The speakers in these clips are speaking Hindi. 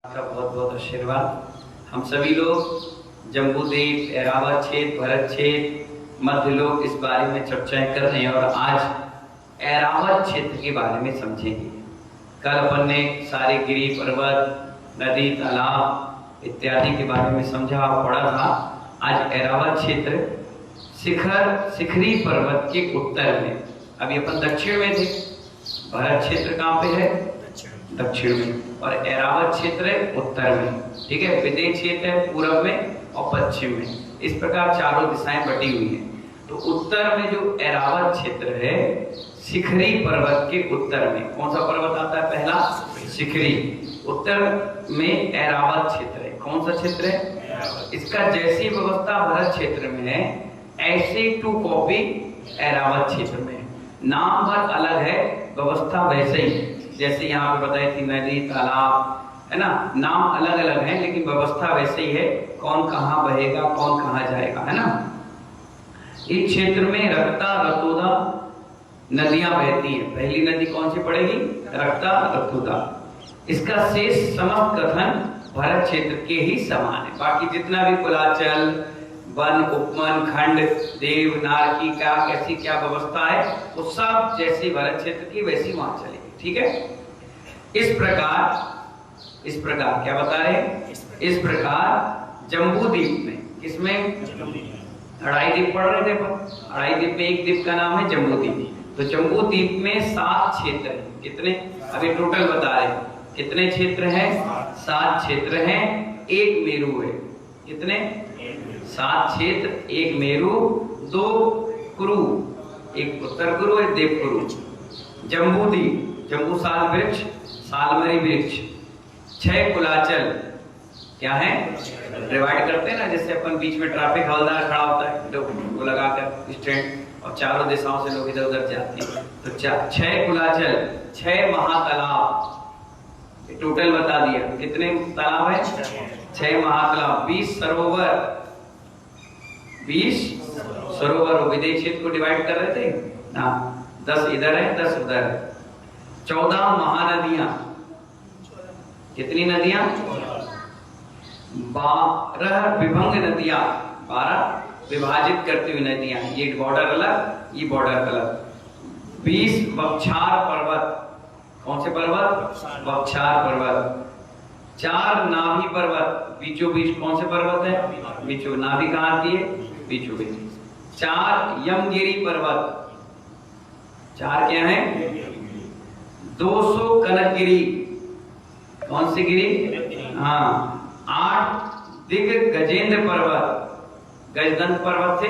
का बहुत बहुत आशीर्वाद। हम सभी लोग जम्बूद्वीप, ऐरावत क्षेत्र, भरत क्षेत्र, मध्य लोग इस बारे में चर्चाएं कर रहे हैं और आज ऐरावत क्षेत्र के बारे में समझेंगे। कल अपन ने सारे गिरी पर्वत, नदी, तालाब इत्यादि के बारे में समझा और पढ़ा था। आज ऐरावत क्षेत्र शिखरी पर्वत के उत्तर में, अभी अपन दक्षिण में थे। भरत क्षेत्र कहाँ पे है? दक्षिण में, और ऐरावत क्षेत्र है उत्तर में। ठीक है, विदेश क्षेत्र है पूर्व में और पश्चिम में। इस प्रकार चारों दिशाएं बटी हुई हैं। तो उत्तर में जो ऐरावत क्षेत्र है, शिखरी पर्वत के उत्तर में कौन सा पर्वत आता है? पहला शिखरी। उत्तर में ऐरावत क्षेत्र है। कौन सा क्षेत्र है? इसका जैसी व्यवस्था भरत क्षेत्र में है, ऐसे टू कॉपी ऐरावत क्षेत्र में है। नाम भर अलग है, व्यवस्था वैसे ही। जैसे यहाँ पे बताई थी नदी, तालाब, है ना, नाम अलग अलग हैं लेकिन व्यवस्था वैसे ही है। कौन कहाँ बहेगा, कौन कहाँ जाएगा, है ना। इस क्षेत्र में रक्ता, रतोदा नदियां बहती हैं। पहली नदी कौन सी पड़ेगी? रक्ता, रतोदा। इसका शेष समस्त कथन भरत क्षेत्र के ही समान है। बाकी जितना भी कुलाचल, वन, उपवन, खंड, देव, नारकी का कैसी क्या व्यवस्था है, वो सब जैसी भरत क्षेत्र की वैसी वहां चलेगी। ठीक है। इस प्रकार क्या बता रहे हैं? इस प्रकार जम्बूद्वीप में, किसमें? अढ़ाई द्वीप पढ़ रहे थे पर अढ़ाई द्वीप में एक द्वीप का नाम है जम्बूद्वीप। तो जम्बूद्वीप में 7 क्षेत्र हैं। कितने? अभी टोटल बता रहे हैं। कितने क्षेत्र हैं? 7 क्षेत्र हैं, एक मेरू है। कितने? 7 क्षेत्र, एक मेरू, 2 कुरु, एक उत्तर कुरु, एक देव कुरु। जम्बूद्वीप, जम्बू साल वृक्ष, सालमरी वृक्ष। 6 कुलाचल, क्या है? डिवाइड करते हैं ना, जैसे अपन बीच में ट्रैफिक हवलदार खड़ा होता है, वो लगाकर स्टैंड, और चारों दिशाओं से लोग इधर उधर जाते हैं। तो 6 कुलाचल, 6 महातालाब। टोटल बता दिया कितने तालाब है? 6 महातालाब, 20 सरोवर। 20 सरोवर विदेश क्षेत्र को डिवाइड कर रहे थे ना, 10 इधर है, 10 उधर है। 14 महानदियां। कितनी नदियां? 12 विभंग नदियां, 12 विभाजित करती हुई नदियां। ये बॉर्डर अलग, ये बॉर्डर अलग। 20 बख्छार पर्वत। कौन से पर्वत? बख्छार पर्वत। 4 नाभि पर्वत, बीचों बीच कौन से पर्वत है? बीचों। नाभि कहाँ आती है? बीचों बीच। 4 यमगिरी पर्वत। 4 क्या है? 200 कनकगिरी। कौन सी गिरी? हाँ। 8 दिग गजेंद्र पर्वत, गजदंत पर्वत थे।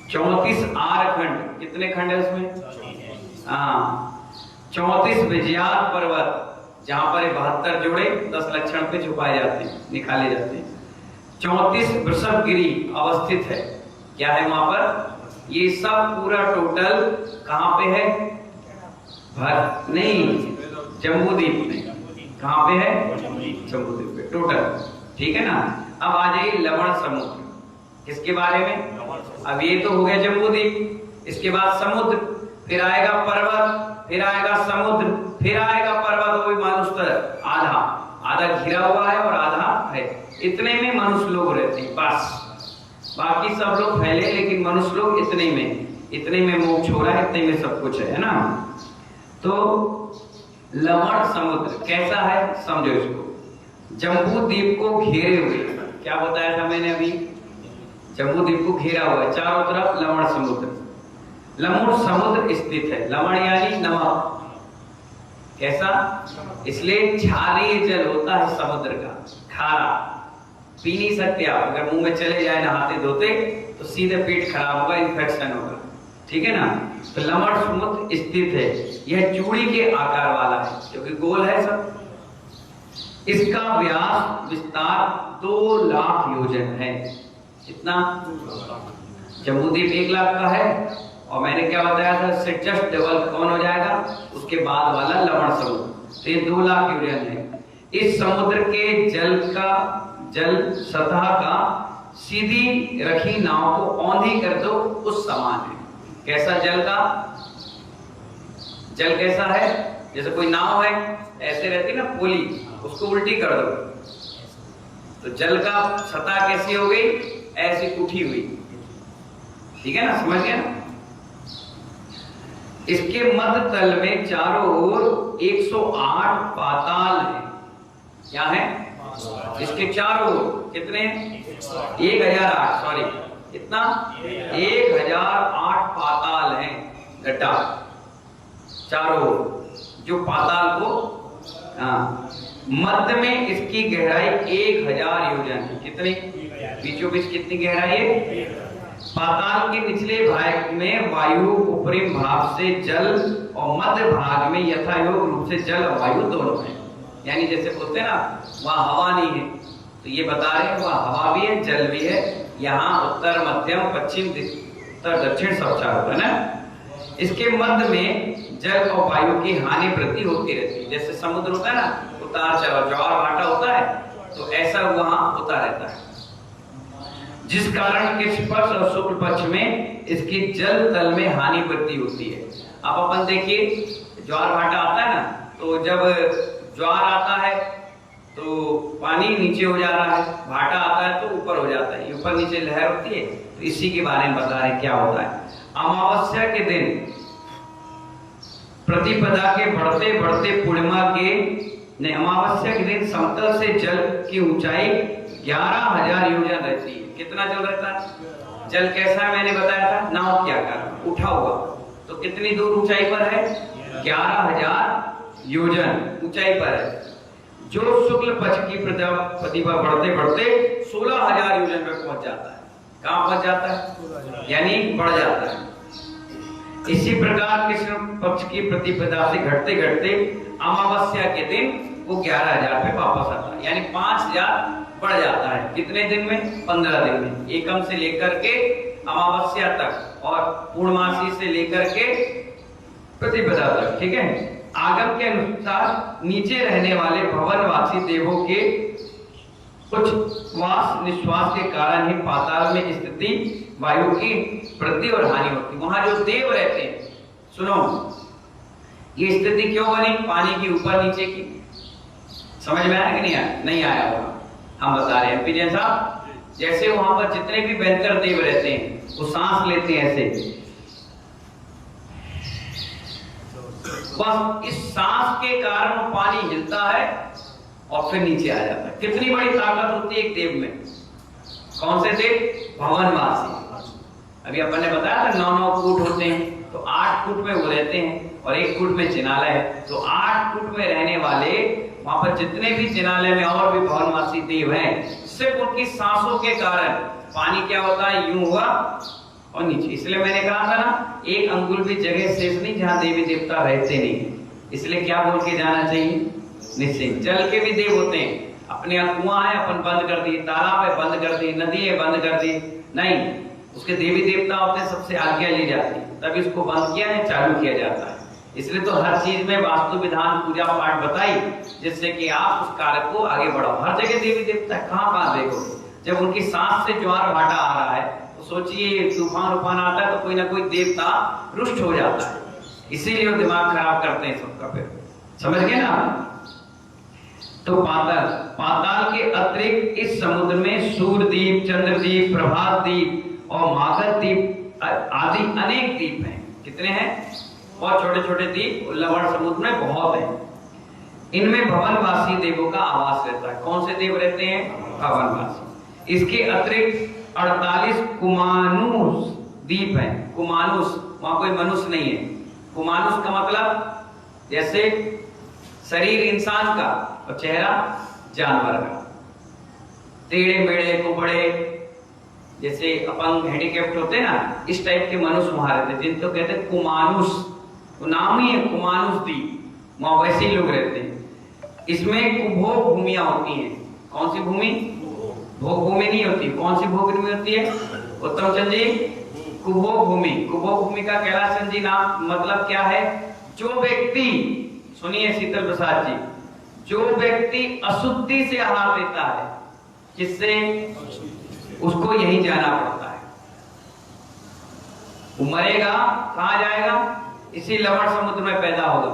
34 आरखंड। कितने खंड है उसमें? हाँ। 34 विजयात पर्वत, जहां पर 72 जोड़े 10 लक्षण पे छुपाए जाते हैं, निकाले जाते हैं। 34 वृषभगिरी अवस्थित है। क्या है वहां पर? ये सब पूरा टोटल कहां पे है? भरत नहीं, जम्बूद्वीप में। कहां पे है? जम्बूद्वीप पे टोटल। ठीक है ना। अब आ जाइए लवण समुद्र। किसके बारे में? अब ये तो हो गया जम्बूद्वीप, इसके बाद समुद्र, फिर आएगा पर्वत, फिर आएगा समुद्र, फिर आएगा पर्वत, वो भी मानुस्तर। आधा घिरा हुआ है और आधा है। इतने में मनुष्य लोग रहते हैं बस। बाकी सब लोग फैले, लेकिन मनुष्य लोग इतने में मोक्ष हो रहा है, इतने में सब कुछ है ना। तो लवण समुद्र कैसा है समझो इसको। जम्बूद्वीप को घेरे हुए, क्या बताया था मैंने अभी? जम्बूद्वीप को घेरा हुआ है चारों तरफ लवण समुद्र। लवण समुद्र स्थित है। लवण यानी नमक। कैसा? इसलिए क्षारीय जल होता है समुद्र का, खारा। पी नहीं सकते आप। अगर मुंह में चले जाए नहाते धोते तो सीधे पेट खराब होगा, इन्फेक्शन होगा। ठीक है ना। तो लवण समुद्र स्थित है। यह चूड़ी के आकार वाला है, क्योंकि गोल है सब। इसका व्यास विस्तार 2 लाख योजन है। कितना? जम्बूद्वीप 1 लाख का है, और मैंने क्या बताया था? इससे जस्ट डबल कौन हो जाएगा? उसके बाद वाला लवण समुद्र। तो ये 2 लाख योजन है। इस समुद्र के जल सतह का सीधी रखी नाव को औंधी कर दो, उस समान है। कैसा जल का? जल कैसा है? जैसे कोई नाव है, ऐसे रहती ना पुली, उसको उल्टी कर दो तो जल का सतह कैसी हो गई, ऐसी उठी हुई। ठीक है ना, समझ गया ना। इसके मध्य तल में चारों ओर 108 पाताल है। क्या है? इसके चारों ओर कितने? 1008, सॉरी कितना? 1008 पाताल हैं, गड्ढा चारों ओर, जो पाताल को, हाँ, मध्य में इसकी गहराई 1000 योजन। कितनी? बीचों बीच कितनी गहराई है? पाताल के निचले भाग में वायु उपरिम भाग से जल और मध्य भाग में यथायोग रूप से जल और वायु दोनों है। यानी जैसे बोलते हैं ना वहां हवा नहीं है, तो ये बता रहे हैं वहां हवा भी है, जल भी है। यहाँ उत्तर, मध्यम, पश्चिम, उत्तर, दक्षिण सब चारों है ना। इसके मध्य में जल और वायु की हानि वृद्धि होती रहती है। जैसे समुद्र होता है ना, उतार चढ़ाव, ज्वार भाटा होता है, तो ऐसा वहां होता रहता है, जिस कारण कृष्ण पक्ष और शुक्ल पक्ष में इसकी जल तल में हानि वृद्धि होती है। अब अपन देखिए, ज्वार भाटा आता है ना, तो जब ज्वार आता है तो पानी नीचे हो जा रहा है, भाटा आता है तो ऊपर हो जाता है, ऊपर नीचे लहर होती है। तो इसी के बारे में बता रहे क्या होता है। अमावस्या के दिन प्रतिपदा के बढ़ते बढ़ते पूर्णिमा के ने अमावस्या के दिन समतल से जल की ऊंचाई 11,000 योजन रहती है। कितना जल रहता है? जल कैसा है मैंने बताया था, नाव क्या कर उठा हुआ, तो कितनी दूर ऊंचाई पर है? 11,000 योजन ऊंचाई पर है। जो शुक्ल पक्ष की प्रतिभा बढ़ते बढ़ते 16,000 योजन पर पहुंच जाता है। कहां पहुंच जाता है? यानी बढ़ जाता है। इसी प्रकार कृष्ण पक्ष की प्रतिपदा से घटते घटते अमावस्या के दिन वो 11,000 पे वापस आता है, यानी 5,000 बढ़ जाता है। कितने दिन में? 15 दिन में। एकम से लेकर के अमावस्या तक और पूर्णमासी से लेकर के प्रतिपदा तक। ठीक है। आगम के अनुसार नीचे रहने वाले भवनवासी देवों के कुछ श्वास निश्वास के कारण ही पाताल में स्थिति वायु की वृद्धि और हानि होती। वहां जो देव रहते हैं, सुनो, ये स्थिति क्यों बनी? पानी की ऊपर नीचे की। समझ में आया कि नहीं आया? नहीं आया होगा, हम बता रहे हैं। विजय साहब, जैसे वहां पर जितने भी भयंकर देव रहते हैं वो सांस लेते हैं ऐसे, बस इस सांस के कारण वो पानी हिलता है और फिर नीचे आ जाता है। कितनी बड़ी ताकत होती है एक देव में। कौन से देव? भवनवासी। अभी अपन ने बताया था 9-9 फुट होते हैं, तो 8 फुट में वो रहते हैं और 1 फुट में चिनालय है। तो 8 फुट में रहने वाले वहां पर जितने भी चिनालय में और भी भवनवासी देव हैं, सिर्फ उनकी सांसों के कारण पानी क्या होता है? यूं हुआ और नीचे। इसलिए मैंने कहा था ना, एक अंगुल भी जगह शेष नहीं जहां देवी देवता रहते नहीं। इसलिए क्या बोल के जाना चाहिए? निश्चिंत। जल के भी देव होते हैं। अपने यहाँ कुआं है, अपन बंद कर दिए, तालाब है बंद कर दिए, नदी है बंद कर दी, नहीं, उसके देवी देवता होते हैं, सबसे आज्ञा ली जाती है, तभी उसको बंद किया है, चालू किया जाता है। इसलिए तो हर चीज में वास्तु विधान पूजा पाठ बताई, जिससे कि आप उस कार्य को आगे बढ़ाओ। हर जगह देवी देवता कहाँ देखो, जब उनकी सांस से ज्वार भाटा आ रहा है, तो सोचिए तूफान उफान आता है तो कोई ना कोई देवता रुष्ट हो जाता है। इसीलिए वो दिमाग खराब करते हैं सबका। फिर समझ गए ना। तो पाताल के अतिरिक्त इस समुद्र में सूर्यद्वीप, चंद्रद्वीप, प्रभात द्वीप और मागध द्वीप आदि अनेक द्वीप हैं। कितने हैं? बहुत छोटे छोटे द्वीप लवण समुद्र में बहुत हैं। इनमें भवनवासी देवों का आवास रहता है। कौन से देव रहते हैं? भवनवासी। इसके अतिरिक्त 48 कुमानुस द्वीप हैं। कुमानुस, वहां कोई मनुष्य नहीं है। कुमानुस का मतलब जैसे शरीर इंसान का और चेहरा जानवर का, टेढ़े मेढ़े कुबड़े, जैसे अपंग हैंडीकैप्ट होते हैं ना, इस टाइप के मनुष्य वहां रहते, जिनको कहते हैं कुमानुस। तो नाम ही है कुमानुस द्वीप, वहां वैसे ही लोग रहते हैं। इसमें कुभोग भूमियां होती हैं। कौन सी भूमि? भोग भूमि नहीं होती। कौन सी भोग भूमि होती है उत्तम चंद जी? कुभोग भूमि। कुभोग भूमि का कैलाश चंद जी नाम मतलब क्या है? जो व्यक्ति, सुनिए शीतल प्रसाद जी, जो व्यक्ति अशुद्धि से आहार लेता है, जिससे उसको यहीं जाना पड़ता है। वो मरेगा, कहां जाएगा? इसी लवण समुद्र में पैदा होगा,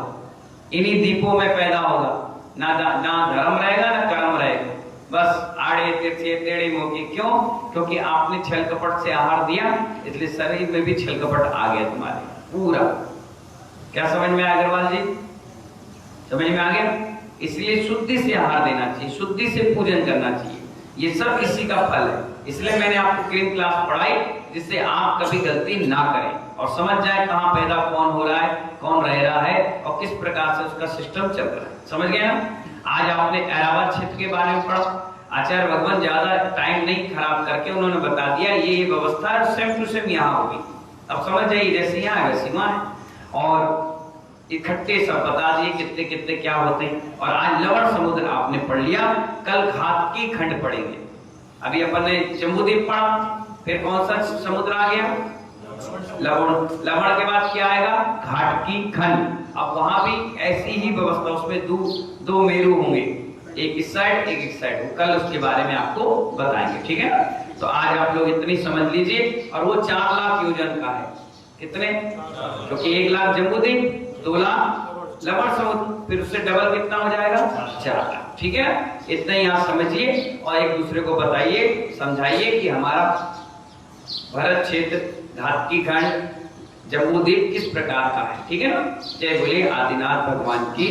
इन्हीं द्वीपों में पैदा होगा। ना धर्म रहेगा ना कर्म रहेगा, बस आड़े तिरछे टेढ़े मौके। क्यों? क्योंकि आपने छल कपट से आहार दिया, इसलिए शरीर में भी छल कपट आ गया तुम्हारे पूरा। क्या समझ में आया अग्रवाल जी? समझ में आ गया? इसलिए शुद्धि से आहार देना चाहिए, शुद्धि से पूजन करना चाहिए, ये सब इसी का फल है। इसलिए मैंने आपको क्लीन क्लास पढ़ाई, जिससे आप कभी गलती ना करें और समझ जाए कहाँ पैदा कौन हो रहा है, कौन रह रहा है और किस प्रकार से उसका सिस्टम चल रहा है। समझ गए ना? आज आपने ऐरावत क्षेत्र के बारे में पढ़ा। आचार्य भगवान ज्यादा टाइम नहीं खराब करके उन्होंने बता दिया ये व्यवस्था सेम टू सेम यहाँ होगी। अब समझ जाइए, जैसे यहाँ है वैसे वहाँ है, और इकट्ठे सब बता दिए कितने कितने क्या होते हैं। और आज लवण समुद्र आपने पढ़ लिया, कल घाटकी खंड पढ़ेंगे। अभी अपन ने जम्बूद्वीप पढ़ा, फिर कौन सा समुद्र आ गया? लवण। लवण के बाद क्या आएगा? घाटकी खंड। अब वहां भी ऐसी ही व्यवस्था, उसमें दो मेरु होंगे, एक इस साइड एक इस साइड। कल उसके बारे में आपको बताएंगे, ठीक है ना? तो आज आप लोग इतनी समझ लीजिए। और वो 4 लाख योजन का है। कितने? क्योंकि 1 लाख जम्बूद्वीप, 2 लाख लवण समुद्र, फिर उससे डबल कितना हो जाएगा? 4 लाख। ठीक है? इतना ही आप समझिए और एक दूसरे को बताइए, समझाइए कि हमारा भरत क्षेत्र, घाटकी खंड, जम्बूद्वीप किस प्रकार का है। ठीक है ना? जय बोले आदिनाथ भगवान की।